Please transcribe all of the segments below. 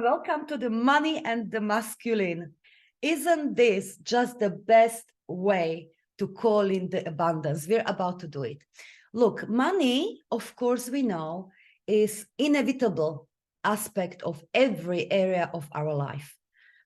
Welcome to the Money and the Masculine. Isn't this just the best way to call in the abundance? We're about to do it. Look, money, of course, we know, is inevitable aspect of every area of our life,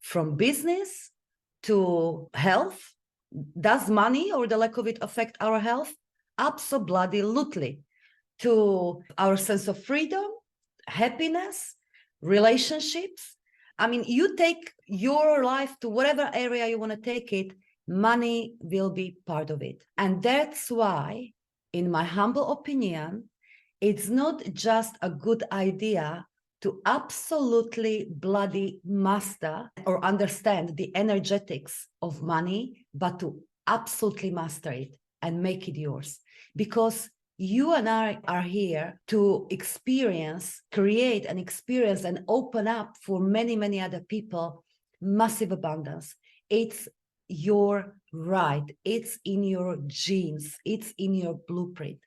from business to health. Does money or the lack of it affect our health? Absolutely. To our sense of freedom, happiness, relationships. I mean, you take your life to whatever area you want to take it, money will be part of it. And that's why, in my humble opinion, it's not just a good idea to absolutely bloody master or understand the energetics of money, but to absolutely master it and make it yours. Because you and I are here to experience, create an experience and open up for many, many other people massive abundance. It's your right. It's in your genes. It's in your blueprint.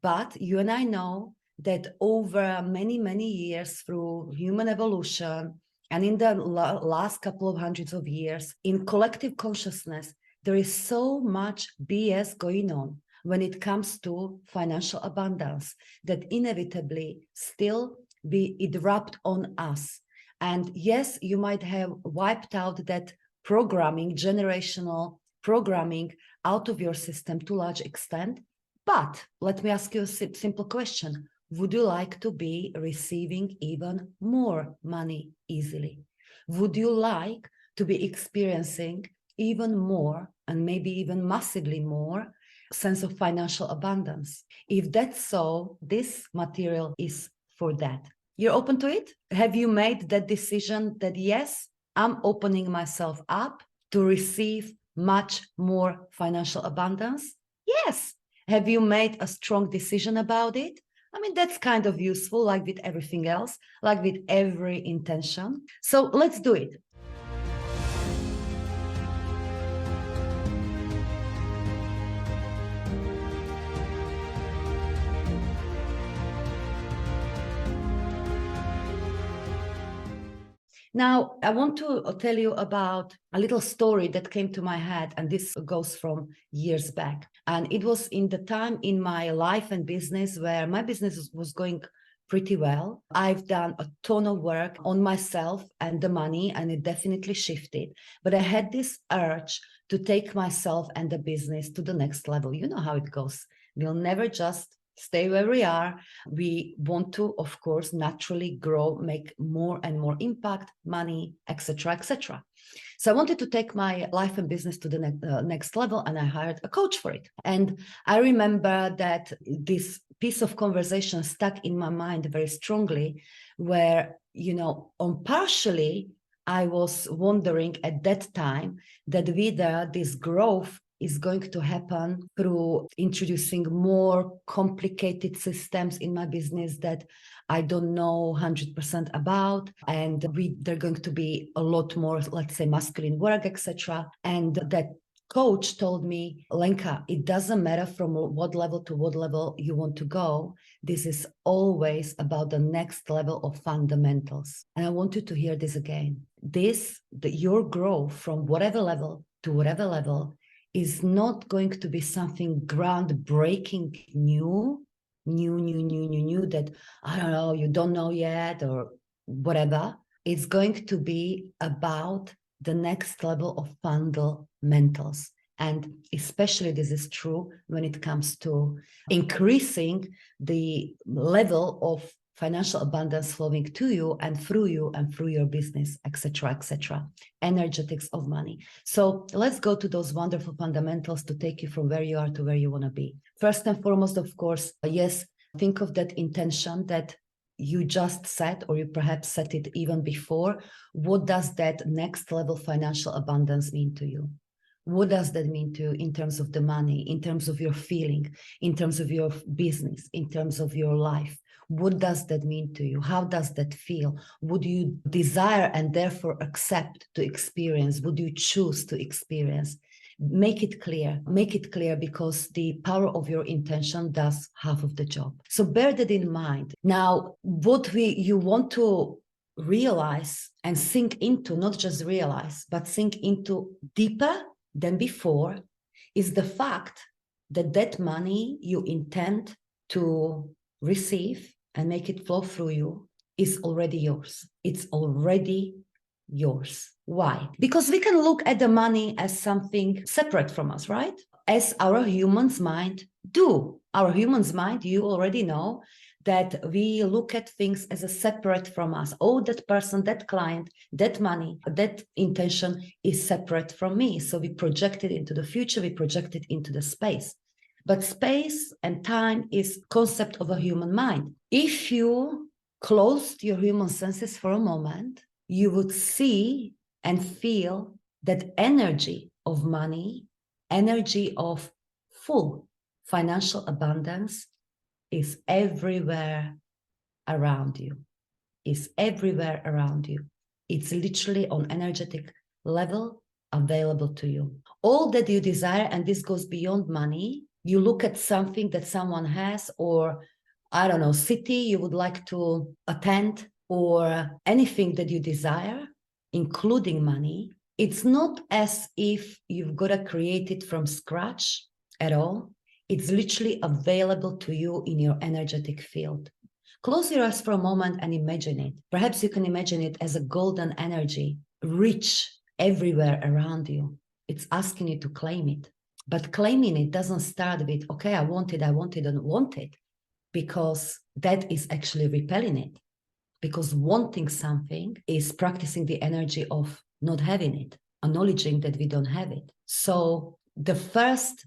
But you and I know that over many, many years through human evolution and in the last couple of hundreds of years, in collective consciousness, there is so much BS going on when it comes to financial abundance that inevitably still be erupt on us. And yes, you might have wiped out that programming, generational programming out of your system to a large extent. But let me ask you a simple question. Would you like to be receiving even more money easily? Would you like to be experiencing even more and maybe even massively more sense of financial abundance? If that's so, this material is for that. You're open to it? Have you made that decision that yes, I'm opening myself up to receive much more financial abundance? Yes. Have you made a strong decision about it? I mean, that's kind of useful, like with everything else, like with every intention. So let's do it. Now, I want to tell you about a little story that came to my head, and this goes from years back. And it was in the time in my life and business where my business was going pretty well. I've done a ton of work on myself and the money, and it definitely shifted. But I had this urge to take myself and the business to the next level. You know how it goes. We'll never just stay where we are. We want to, of course, naturally grow, make more and more impact, money, etc., etc. So I wanted to take my life and business to the next level, and I hired a coach for it. And I remember that this piece of conversation stuck in my mind very strongly, where, on partially, I was wondering at that time that whether this growth is going to happen through introducing more complicated systems in my business that I don't know 100% about. And they're going to be a lot more, let's say, masculine work, etc. And that coach told me, Lenka, it doesn't matter from what level to what level you want to go. This is always about the next level of fundamentals. And I want you to hear this again. Your growth from whatever level to whatever level is not going to be something groundbreaking new that, I don't know, you don't know yet or whatever. It's going to be about the next level of fundamentals. And especially this is true when it comes to increasing the level of financial abundance flowing to you and through your business, etc., etc. Energetics of money. So let's go to those wonderful fundamentals to take you from where you are to where you want to be. First and foremost, of course, yes, think of that intention that you just set, or you perhaps set it even before. What does that next level financial abundance mean to you? What does that mean to you in terms of the money, in terms of your feeling, in terms of your business, in terms of your life? What does that mean to you? How does that feel? Would you desire and therefore accept to experience? Would you choose to experience? Make it clear, because the power of your intention does half of the job. So bear that in mind. Now, what you want to realize and sink into, not just realize, but sink into deeper than before, is the fact that that money you intend to receive and make it flow through you is already yours. It's already yours. Why? Because we can look at the money as something separate from us, right? As our human's mind do. Our human's mind, you already know that we look at things as a separate from us. Oh, that person, that client, that money, that intention is separate from me. So we project it into the future, we project it into the space. But space and time is concept of a human mind. If you closed your human senses for a moment, you would see and feel that energy of money, energy of full financial abundance is everywhere around you. Is everywhere around you. It's literally on energetic level available to you. All that you desire, and this goes beyond money, you look at something that someone has, or I don't know, city you would like to attend, or anything that you desire, including money. It's not as if you've got to create it from scratch at all. It's literally available to you in your energetic field. Close your eyes for a moment and imagine it. Perhaps you can imagine it as a golden energy, rich everywhere around you. It's asking you to claim it. But claiming it doesn't start with, okay, I want it, and want it, because that is actually repelling it. Because wanting something is practicing the energy of not having it, acknowledging that we don't have it. So the first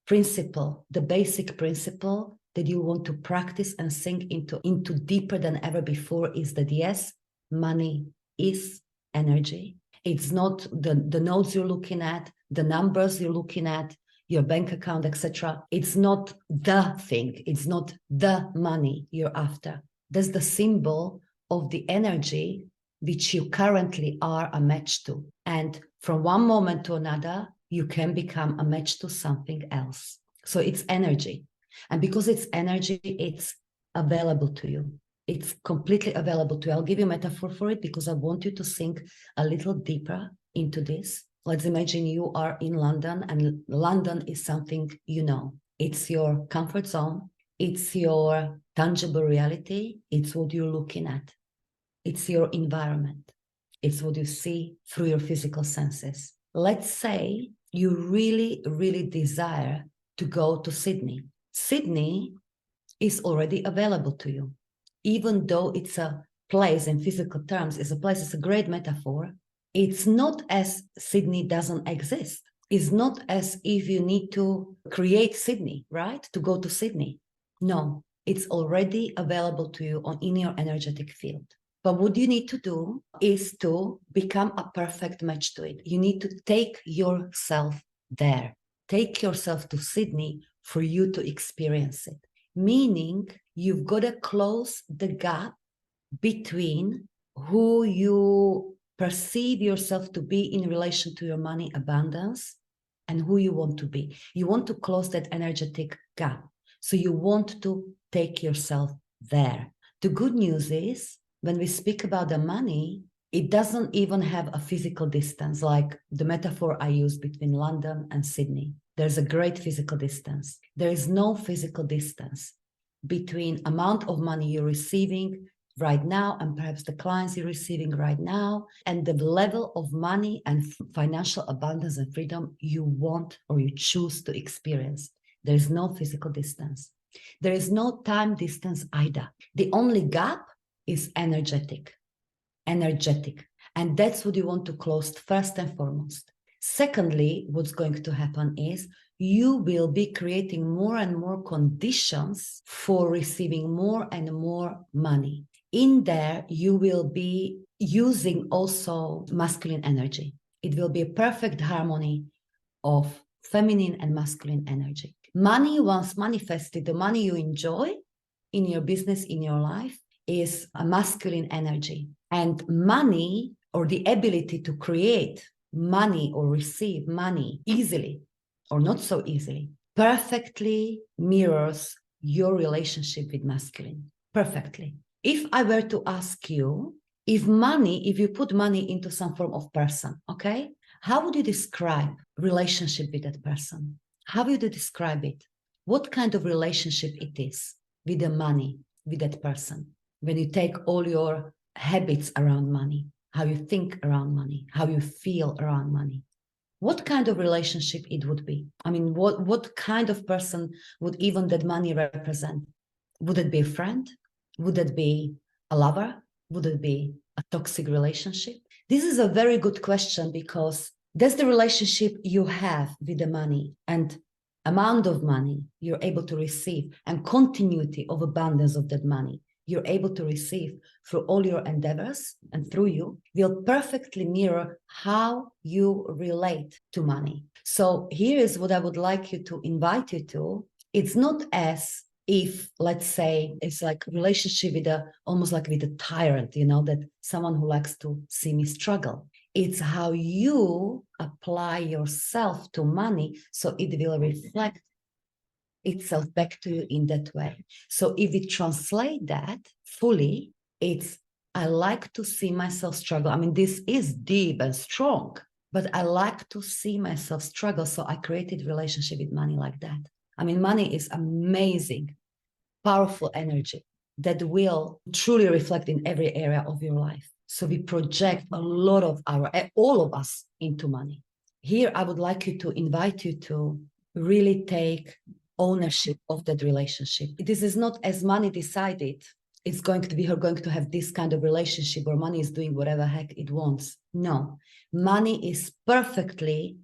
principle, the basic principle that you want to practice and sink into deeper than ever before is that yes, money is energy. It's not the notes you're looking at, the numbers you're looking at, your bank account, etc. It's not the thing. It's not the money you're after. That's the symbol of the energy which you currently are a match to. And from one moment to another, you can become a match to something else. So it's energy. And because it's energy, it's available to you. It's completely available to you. I'll give you a metaphor for it because I want you to sink a little deeper into this. Let's imagine you are in London, and London is something you know. It's your comfort zone. It's your tangible reality. It's what you're looking at. It's your environment. It's what you see through your physical senses. Let's say you really, really desire to go to Sydney. Sydney is already available to you. Even though it's a place in physical terms, it's a great metaphor. It's not as Sydney doesn't exist. It's not as if you need to create Sydney, right? To go to Sydney. No, it's already available to you in your energetic field. But what you need to do is to become a perfect match to it. You need to take yourself there. Take yourself to Sydney for you to experience it. Meaning you've got to close the gap between who you perceive yourself to be in relation to your money abundance and who you want to be. You want to close that energetic gap. So you want to take yourself there. The good news is, when we speak about the money, it doesn't even have a physical distance, like the metaphor I used between London and Sydney. There's a great physical distance. There is no physical distance between amount of money you're receiving right now and perhaps the clients you're receiving right now and the level of money and financial abundance and freedom you want or you choose to experience. There is no physical distance. There is no time distance either. The only gap is energetic. And that's what you want to close first and foremost. Secondly, what's going to happen is you will be creating more and more conditions for receiving more and more money. In there, you will be using also masculine energy. It will be a perfect harmony of feminine and masculine energy. Money, once manifested, the money you enjoy in your business, in your life, is a masculine energy. And money, or the ability to create money or receive money easily or not so easily, perfectly mirrors your relationship with masculine. Perfectly. If I were to ask you, if you put money into some form of person, okay, how would you describe relationship with that person? How would you describe it? What kind of relationship it is with the money, with that person? When you take all your habits around money, how you think around money, how you feel around money, what kind of relationship it would be? I mean, what kind of person would even that money represent? Would it be a friend? Would it be a lover? Would it be a toxic relationship? This is a very good question, because that's the relationship you have with the money, and amount of money you're able to receive, and continuity of abundance of that money you're able to receive through all your endeavors and through you will perfectly mirror how you relate to money. So here is what I would like you to invite you to. It's not as if, let's say, it's like a relationship with almost like with a tyrant, that someone who likes to see me struggle. It's how you apply yourself to money, so it will reflect itself back to you in that way. So if we translate that fully, it's, I like to see myself struggle. I mean, this is deep and strong, but I like to see myself struggle. So I created relationship with money like that. I mean, money is amazing, powerful energy that will truly reflect in every area of your life. So we project a lot of all of us into money. Here, I would like you to invite you to really take ownership of that relationship. This is not as money decided, it's going to be, you're going to have this kind of relationship, or money is doing whatever heck it wants. No, money is perfectly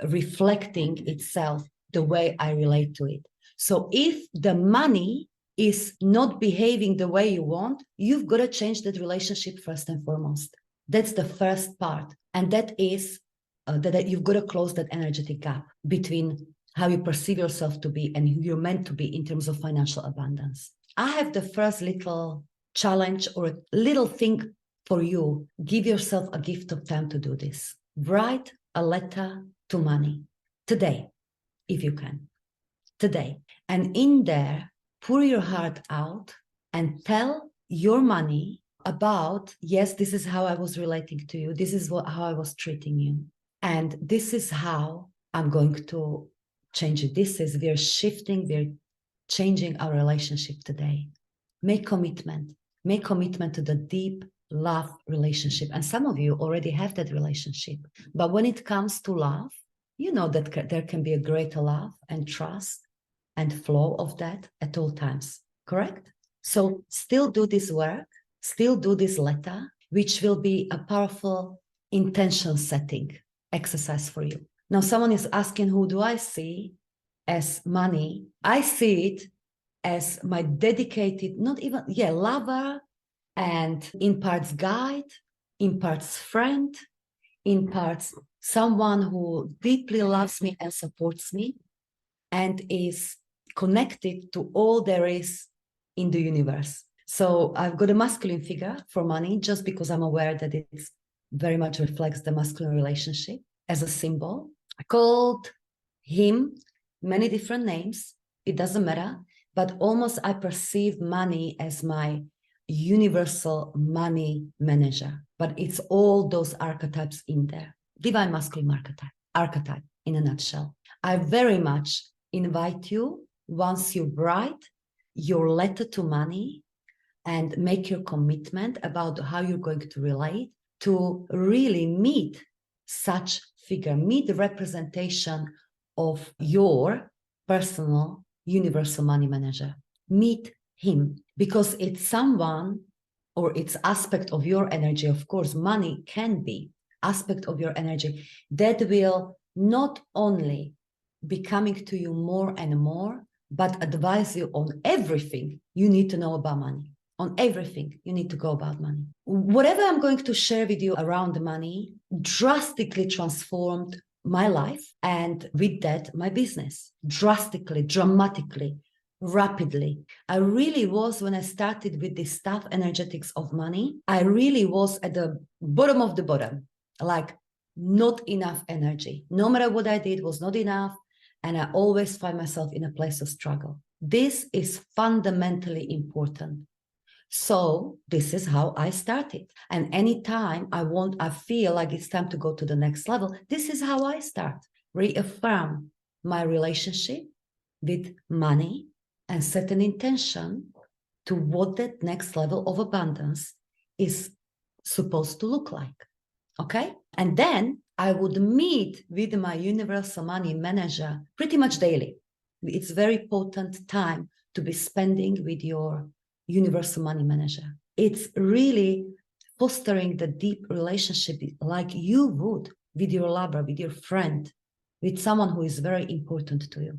reflecting itself the way I relate to it. So if the money is not behaving the way you want, you've got to change that relationship first and foremost. That's the first part. And that is that you've got to close that energetic gap between how you perceive yourself to be and who you're meant to be in terms of financial abundance. I have the first little challenge or a little thing for you. Give yourself a gift of time to do this. Write a letter to money today, if you can, today. And in there, pour your heart out and tell your money about, yes, this is how I was relating to you. This is how I was treating you. And this is how I'm going to change it. We're shifting, we're changing our relationship today. Make commitment to the deep love relationship. And some of you already have that relationship. But when it comes to love, you know that there can be a greater love and trust and flow of that at all times, correct? So still do this work, still do this letter, which will be a powerful intention setting exercise for you. Now, someone is asking, who do I see as money? I see it as my dedicated, lover, and in parts guide, in parts friend, in parts someone who deeply loves me and supports me and is connected to all there is in the universe. So I've got a masculine figure for money just because I'm aware that it very much reflects the masculine relationship as a symbol. I called him many different names. It doesn't matter, but almost I perceive money as my universal money manager. But it's all those archetypes in there. Divine masculine archetype in a nutshell. I very much invite you, once you write your letter to money and make your commitment about how you're going to relate, to really meet such figure, meet the representation of your personal universal money manager. Meet him, because it's someone, or it's aspect of your energy. Of course, money can be aspect of your energy that will not only be coming to you more and more, but advise you on everything you need to know about money. On everything you need to go about money. Whatever I'm going to share with you around money drastically transformed my life, and with that, my business. Drastically, dramatically, rapidly. I really was, when I started with this stuff, energetics of money, I really was at the bottom of the bottom, like not enough energy. No matter what I did was not enough. And I always find myself in a place of struggle. This is fundamentally important. So this is how I started. And anytime I feel like it's time to go to the next level, this is how I start. Reaffirm my relationship with money and set an intention to what that next level of abundance is supposed to look like. Okay? And then I would meet with my universal money manager pretty much daily. It's very potent time to be spending with your universal money manager. It's really fostering the deep relationship like you would with your lover, with your friend, with someone who is very important to you.